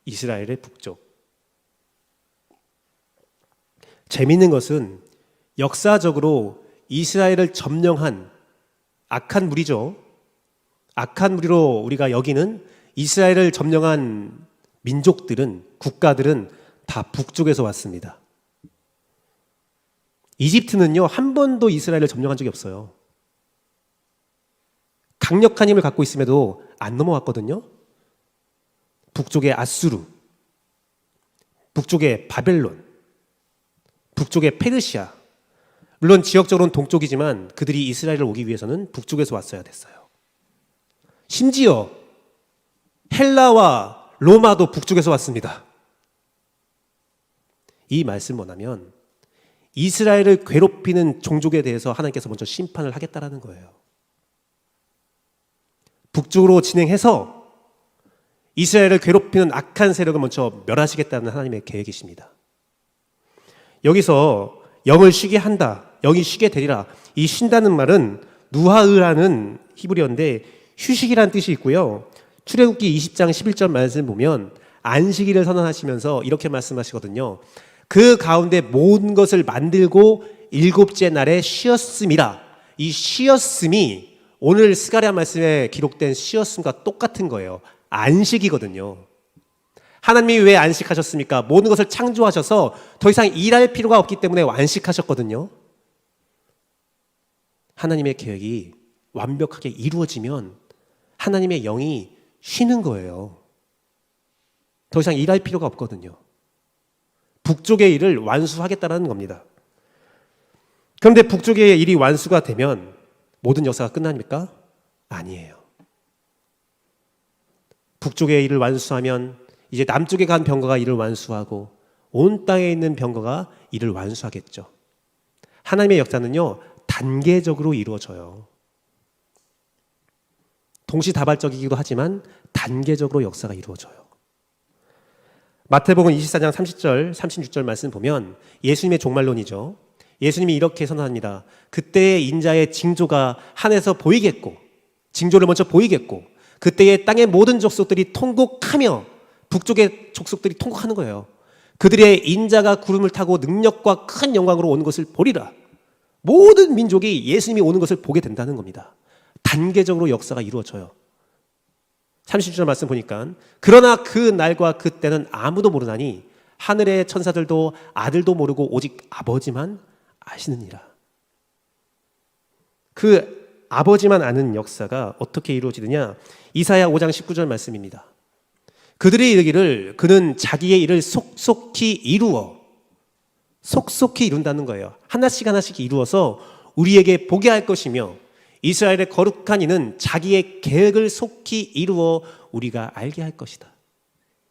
이스라엘의 북쪽. 재미있는 것은 역사적으로 이스라엘을 점령한 악한 무리죠. 악한 무리로 우리가 여기는 이스라엘을 점령한 민족들은, 국가들은 다 북쪽에서 왔습니다. 이집트는요, 한 번도 이스라엘을 점령한 적이 없어요. 강력한 힘을 갖고 있음에도 안 넘어왔거든요. 북쪽의 아수르, 북쪽의 바벨론, 북쪽의 페르시아, 물론 지역적으로는 동쪽이지만 그들이 이스라엘을 오기 위해서는 북쪽에서 왔어야 됐어요. 심지어 헬라와 로마도 북쪽에서 왔습니다. 이 말씀 뭐냐면 이스라엘을 괴롭히는 종족에 대해서 하나님께서 먼저 심판을 하겠다라는 거예요. 북쪽으로 진행해서 이스라엘을 괴롭히는 악한 세력을 먼저 멸하시겠다는 하나님의 계획이십니다. 여기서 영을 쉬게 한다, 영이 쉬게 되리라. 이 쉰다는 말은 누하으라는 히브리어인데 휴식이라는 뜻이 있고요. 출애굽기 20장 11절 말씀 보면 안식일을 선언하시면서 이렇게 말씀하시거든요. 그 가운데 모든 것을 만들고 일곱째 날에 쉬었음이라. 이 쉬었음이 오늘 스가랴 말씀에 기록된 쉬었음과 똑같은 거예요. 안식이거든요. 하나님이 왜 안식하셨습니까? 모든 것을 창조하셔서 더 이상 일할 필요가 없기 때문에 안식하셨거든요. 하나님의 계획이 완벽하게 이루어지면 하나님의 영이 쉬는 거예요. 더 이상 일할 필요가 없거든요. 북쪽의 일을 완수하겠다는 겁니다. 그런데 북쪽의 일이 완수가 되면 모든 역사가 끝납니까? 아니에요. 북쪽의 일을 완수하면 이제 남쪽에 간 병거가 일을 완수하고 온 땅에 있는 병거가 일을 완수하겠죠. 하나님의 역사는요, 단계적으로 이루어져요. 동시다발적이기도 하지만 단계적으로 역사가 이루어져요. 마태복음 24장 30절, 36절 말씀 보면 예수님의 종말론이죠. 예수님이 이렇게 선언합니다. 그때의 인자의 징조가 하늘에서 보이겠고, 징조를 먼저 보이겠고, 그때의 땅의 모든 족속들이 통곡하며, 북쪽의 족속들이 통곡하는 거예요. 그들의 인자가 구름을 타고 능력과 큰 영광으로 오는 것을 보리라. 모든 민족이 예수님이 오는 것을 보게 된다는 겁니다. 단계적으로 역사가 이루어져요. 30절 말씀 보니까 그러나 그 날과 그 때는 아무도 모르나니 하늘의 천사들도 아들도 모르고 오직 아버지만 아시느니라. 그 아버지만 아는 역사가 어떻게 이루어지느냐? 이사야 5장 19절 말씀입니다. 그들이 이르기를 그는 자기의 일을 속속히 이룬다는 거예요. 하나씩 하나씩 이루어서 우리에게 보게 할 것이며 이스라엘의 거룩한 이는 자기의 계획을 속히 이루어 우리가 알게 할 것이다.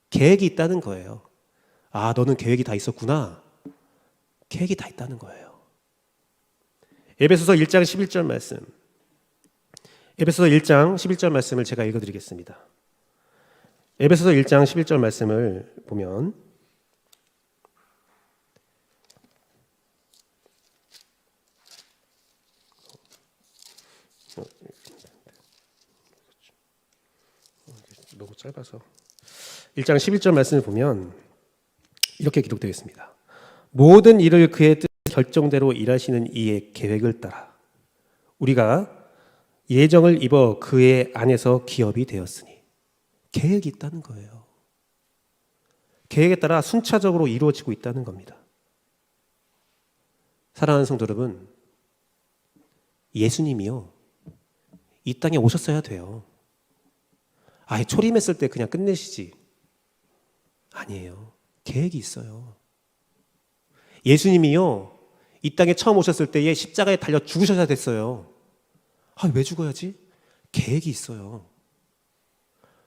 계획이 있다는 거예요. 아, 너는 계획이 다 있었구나. 계획이 다 있다는 거예요. 에베소서 1장 11절 말씀. 에베소서 1장 11절 말씀을 제가 읽어드리겠습니다. 에베소서 1장 11절 말씀을 보면 너무 짧아서 1장 11절 말씀을 보면 이렇게 기록되어 있습니다. 모든 일을 그의 뜻 결정대로 일하시는 이의 계획을 따라 우리가 예정을 입어 그의 안에서 기업이 되었으니 계획이 있다는 거예요. 계획에 따라 순차적으로 이루어지고 있다는 겁니다. 사랑하는 성도 여러분, 예수님이요 이 땅에 오셨어야 돼요. 아예 초림했을 때 그냥 끝내시지. 아니에요. 계획이 있어요. 예수님이요 이 땅에 처음 오셨을 때에 십자가에 달려 죽으셔야 됐어요. 아, 왜 죽어야지? 계획이 있어요.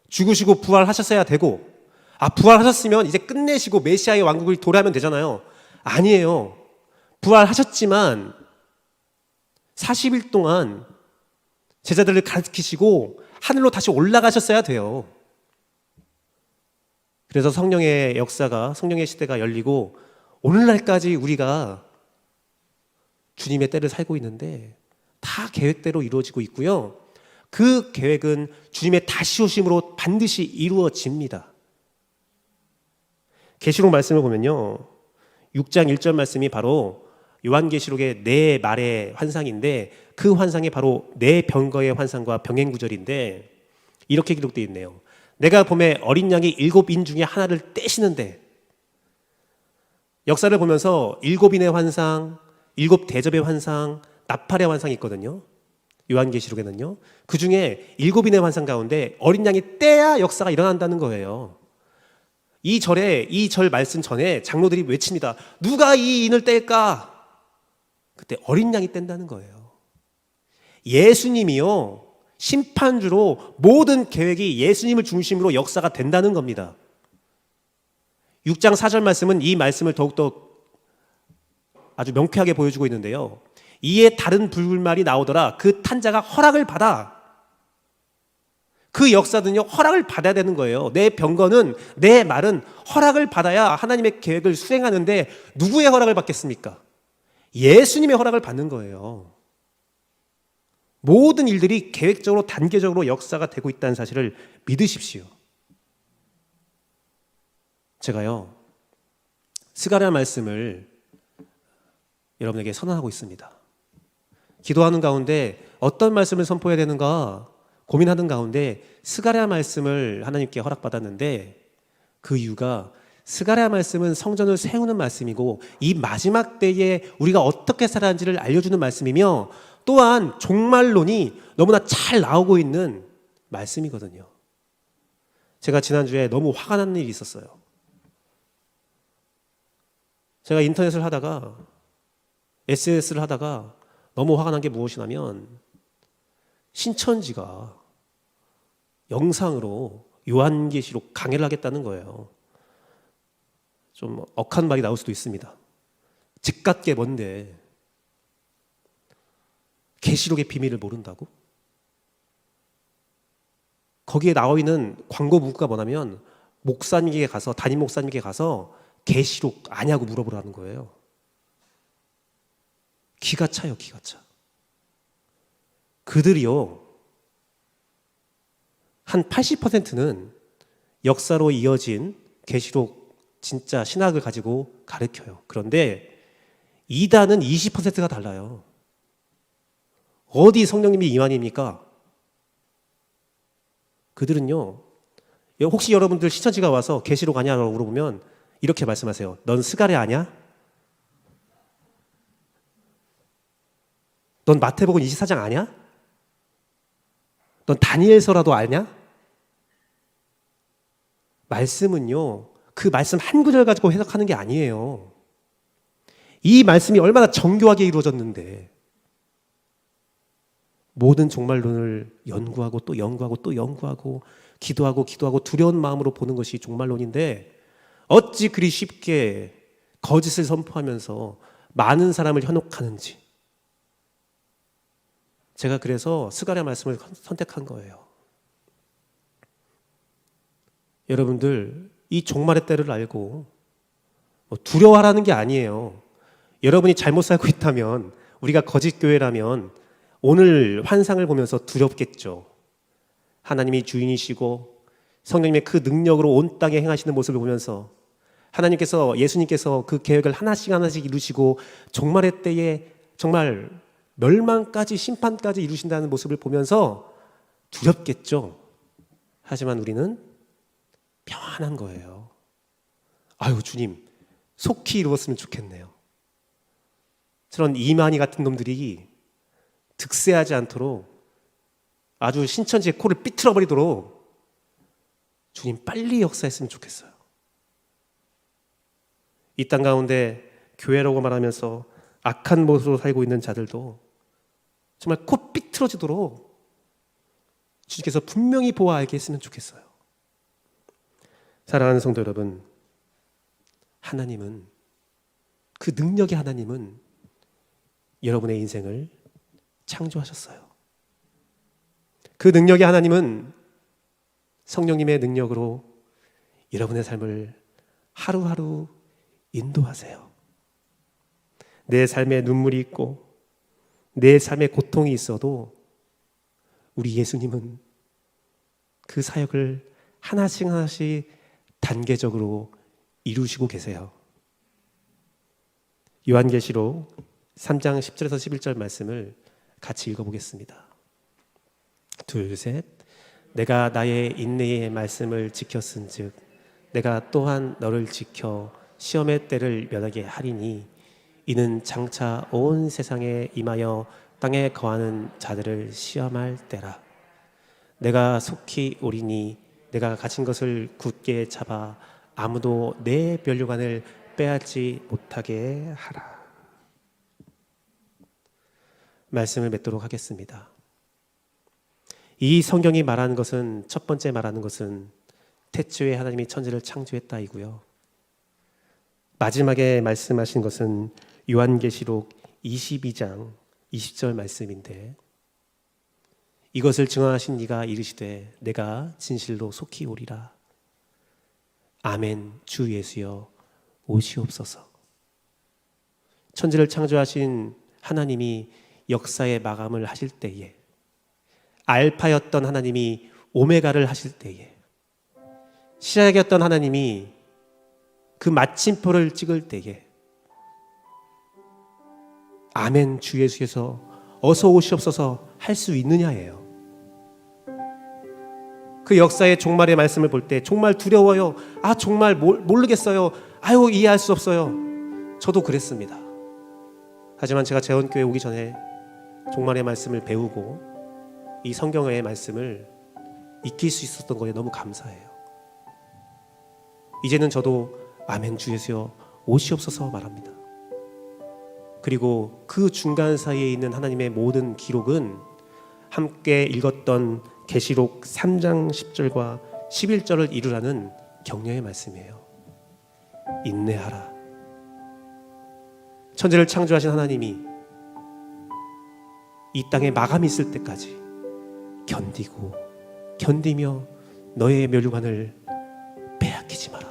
죽으시고 부활하셨어야 되고, 아, 부활하셨으면 이제 끝내시고 메시아의 왕국을 도래하면 되잖아요. 아니에요. 부활하셨지만 40일 동안 제자들을 가르치시고 하늘로 다시 올라가셨어야 돼요. 그래서 성령의 역사가, 성령의 시대가 열리고 오늘날까지 우리가 주님의 때를 살고 있는데 다 계획대로 이루어지고 있고요. 그 계획은 주님의 다시 오심으로 반드시 이루어집니다. 계시록 말씀을 보면요, 6장 1절 말씀이 바로 요한계시록의 네 말의 환상인데 그 환상이 바로 네 병거의 환상과 병행구절인데 이렇게 기록되어 있네요. 내가 봄에 어린 양이 7인 중에 하나를 떼시는데, 역사를 보면서 7인의 환상, 7대접의 환상, 나팔의 환상이 있거든요. 요한계시록에는요. 그 중에 7인의 환상 가운데 어린 양이 떼야 역사가 일어난다는 거예요. 이 절 말씀 전에 장로들이 외칩니다. 누가 이 인을 뗄까? 그때 어린 양이 뗀다는 거예요. 예수님이요, 심판주로 모든 계획이 예수님을 중심으로 역사가 된다는 겁니다. 6장 4절 말씀은 이 말씀을 더욱더 아주 명쾌하게 보여주고 있는데요. 이에 다른 불말이 나오더라. 그 탄자가 허락을 받아. 그 역사는요, 허락을 받아야 되는 거예요. 내 병거는, 내 말은 허락을 받아야 하나님의 계획을 수행하는데 누구의 허락을 받겠습니까? 예수님의 허락을 받는 거예요. 모든 일들이 계획적으로 단계적으로 역사가 되고 있다는 사실을 믿으십시오. 제가요, 스가랴 말씀을 여러분에게 선언하고 있습니다. 기도하는 가운데 어떤 말씀을 선포해야 되는가 고민하는 가운데 스가랴 말씀을 하나님께 허락받았는데, 그 이유가 스가랴 말씀은 성전을 세우는 말씀이고 이 마지막 때에 우리가 어떻게 살아야하는지를 알려주는 말씀이며, 또한 종말론이 너무나 잘 나오고 있는 말씀이거든요. 제가 지난주에 너무 화가 나는 일이 있었어요. 제가 인터넷을 하다가, SNS를 하다가 너무 화가 난 게 무엇이냐면, 신천지가 영상으로 요한계시록 강해를 하겠다는 거예요. 좀 억한 말이 나올 수도 있습니다. 집같게 뭔데 계시록의 비밀을 모른다고? 거기에 나와 있는 광고 문구가 뭐냐면, 목사님에게 가서, 담임 목사님에게 가서 계시록 아냐고 물어보라는 거예요. 기가 차요, 기가 차. 그들이요, 한 80%는 역사로 이어진 계시록 진짜 신학을 가지고 가르쳐요. 그런데 이단은 20%가 달라요. 어디 성령님이 이만입니까? 그들은요, 혹시 여러분들 신천지가 와서 계시록 아냐라고 물어보면 이렇게 말씀하세요. 넌 스가랴 아냐? 넌 마태복음 24장 아냐? 넌 다니엘서라도 아냐? 말씀은요, 그 말씀 한 구절 가지고 해석하는 게 아니에요. 이 말씀이 얼마나 정교하게 이루어졌는데, 모든 종말론을 연구하고 또 연구하고 또 연구하고 기도하고 두려운 마음으로 보는 것이 종말론인데, 어찌 그리 쉽게 거짓을 선포하면서 많은 사람을 현혹하는지. 제가 그래서 스가랴 말씀을 선택한 거예요. 여러분들, 이 종말의 때를 알고 두려워하라는 게 아니에요. 여러분이 잘못 살고 있다면, 우리가 거짓 교회라면 오늘 환상을 보면서 두렵겠죠. 하나님이 주인이시고 성령님의 그 능력으로 온 땅에 행하시는 모습을 보면서, 하나님께서, 예수님께서 그 계획을 하나씩 하나씩 이루시고 종말의 때에 정말 멸망까지, 심판까지 이루신다는 모습을 보면서 두렵겠죠. 하지만 우리는 평안한 거예요. 아유, 주님, 속히 이루었으면 좋겠네요. 저런 이만희 같은 놈들이 득세하지 않도록, 아주 신천지의 코를 삐틀어버리도록 주님 빨리 역사했으면 좋겠어요. 이 땅 가운데 교회라고 말하면서 악한 모습으로 살고 있는 자들도 정말 코 삐틀어지도록 주님께서 분명히 보아 알게 했으면 좋겠어요. 사랑하는 성도 여러분, 하나님은, 그 능력의 하나님은 여러분의 인생을 창조하셨어요. 그 능력의 하나님은 성령님의 능력으로 여러분의 삶을 하루하루 인도하세요. 내 삶에 눈물이 있고 내 삶에 고통이 있어도 우리 예수님은 그 사역을 하나씩 하나씩 단계적으로 이루시고 계세요. 요한계시록 3장 10절에서 11절 말씀을 같이 읽어보겠습니다. 둘, 셋. 내가 나의 인내의 말씀을 지켰은즉 내가 또한 너를 지켜 시험의 때를 면하게 하리니, 이는 장차 온 세상에 임하여 땅에 거하는 자들을 시험할 때라. 내가 속히 오리니 내가 가진 것을 굳게 잡아 아무도 내 면류관을 빼앗지 못하게 하라. 말씀을 맺도록 하겠습니다. 이 성경이 말하는 것은, 첫 번째 말하는 것은 태초에 하나님이 천지를 창조했다이고요. 마지막에 말씀하신 것은 요한계시록 22장 20절 말씀인데, 이것을 증언하신 이가 이르시되 내가 진실로 속히 오리라. 아멘. 주 예수여 오시옵소서. 천지를 창조하신 하나님이 역사의 마감을 하실 때에, 알파였던 하나님이 오메가를 하실 때에, 시작이었던 하나님이 그 마침표를 찍을 때에, 아멘 주 예수께서 어서 오시옵소서 할 수 있느냐예요. 그 역사의 종말의 말씀을 볼 때 정말 두려워요. 정말 모르겠어요. 이해할 수 없어요. 저도 그랬습니다. 하지만 제가 재원교회 오기 전에 종말의 말씀을 배우고 이 성경의 말씀을 익힐 수 있었던 거에 너무 감사해요. 이제는 저도 아멘 주 예수여 오시옵소서 말합니다. 그리고 그 중간 사이에 있는 하나님의 모든 기록은 함께 읽었던 계시록 3장 10절과 11절을 이루라는 격려의 말씀이에요. 인내하라. 천지를 창조하신 하나님이 이 땅에 마감이 있을 때까지 견디며 너의 면류관을 빼앗기지 마라.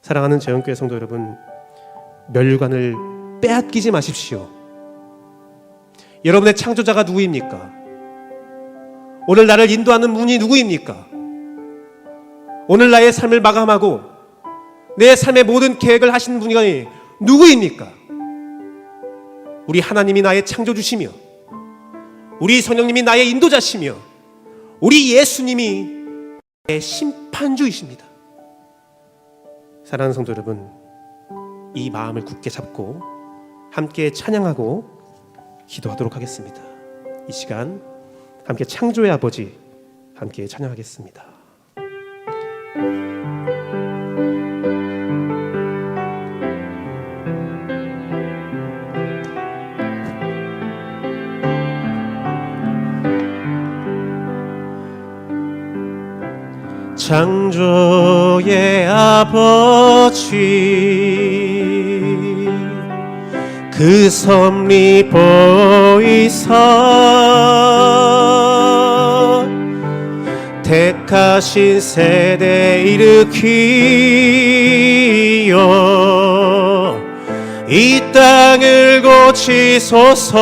사랑하는 재원교회 성도 여러분, 면류관을 빼앗기지 마십시오. 여러분의 창조자가 누구입니까? 오늘 나를 인도하는 분이 누구입니까? 오늘 나의 삶을 마감하고 내 삶의 모든 계획을 하신 분이 누구입니까? 우리 하나님이 나의 창조주시며, 우리 성령님이 나의 인도자시며, 우리 예수님이 나의 심판주이십니다. 사랑하는 성도 여러분, 이 마음을 굳게 잡고 함께 찬양하고 기도하도록 하겠습니다. 이 시간 함께 창조의 아버지 함께 찬양하겠습니다. 창조의 아버지, 그 섭리 보이사 택하신 세대 일으키어 이 땅을 고치소서.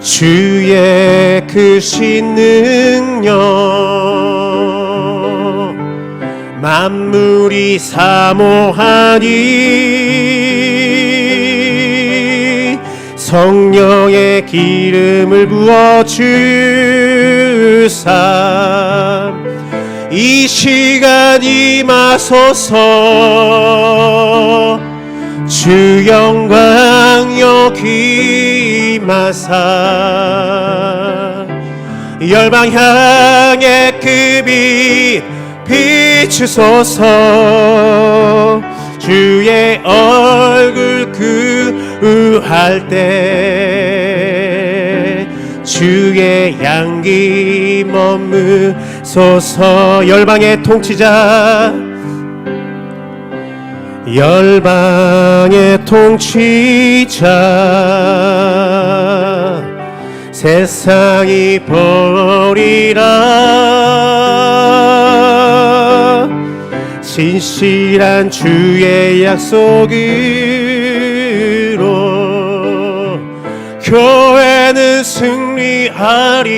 주의 크신 능력 만물이 사모하니 성령의 기름을 부어주사 이 시간 임하소서. 주 영광 여기 임하사 열방 향해 그 빛 비추소서. 주의 얼굴 그우할 때 주의 향기 머무소서. 열방의 통치자, 열방의 통치자, 세상이 보리라. 진실한 주의 약속으로 교회는 승리하리.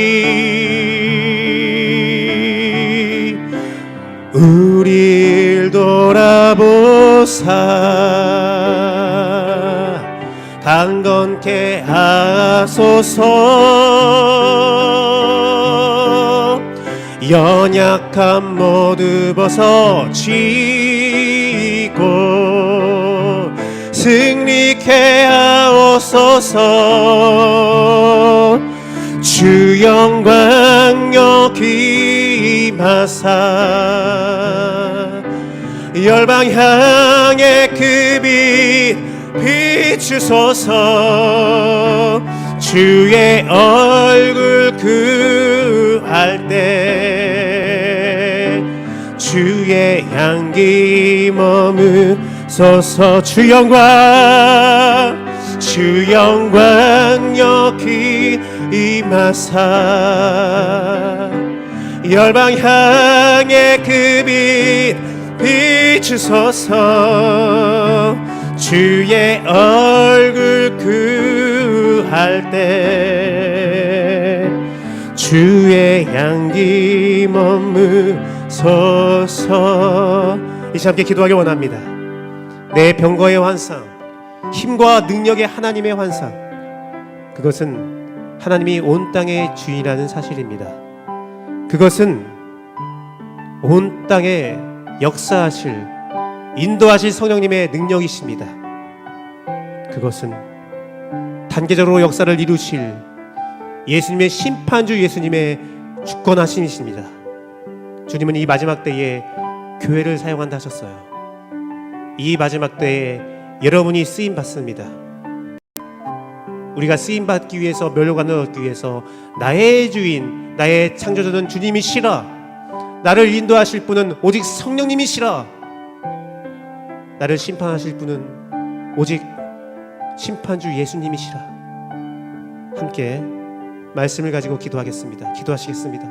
우리를 돌아보사 강건케 하소서. 연약함 모두 벗어지고 승리케 하옵소서. 주 영광 여기 임하사 열방 향해 그 빛 비추소서. 주의 얼굴 구할 때 주의 향기 머무소서. 주 영광 여기 임하사 열방 향해 그 빛 비추소서. 주의 얼굴 구할 때 주의 향기 머무소서. 이 시간 함께 기도하기 원합니다. 내 병거의 환상, 힘과 능력의 하나님의 환상, 그것은 하나님이 온 땅의 주인이라는 사실입니다. 그것은 온 땅에 역사하실, 인도하실 성령님의 능력이십니다. 그것은 단계적으로 역사를 이루실 예수님의 심판주 예수님의 주권하심이십니다. 주님은 이 마지막 때에 교회를 사용한다 하셨어요. 이 마지막 때에 여러분이 쓰임 받습니다. 우리가 쓰임 받기 위해서, 멸류관을 얻기 위해서 나의 주인, 나의 창조주는 주님이시라. 나를 인도하실 분은 오직 성령님이시라. 나를 심판하실 분은 오직 심판주 예수님이시라. 함께 말씀을 가지고 기도하겠습니다. 기도하시겠습니다.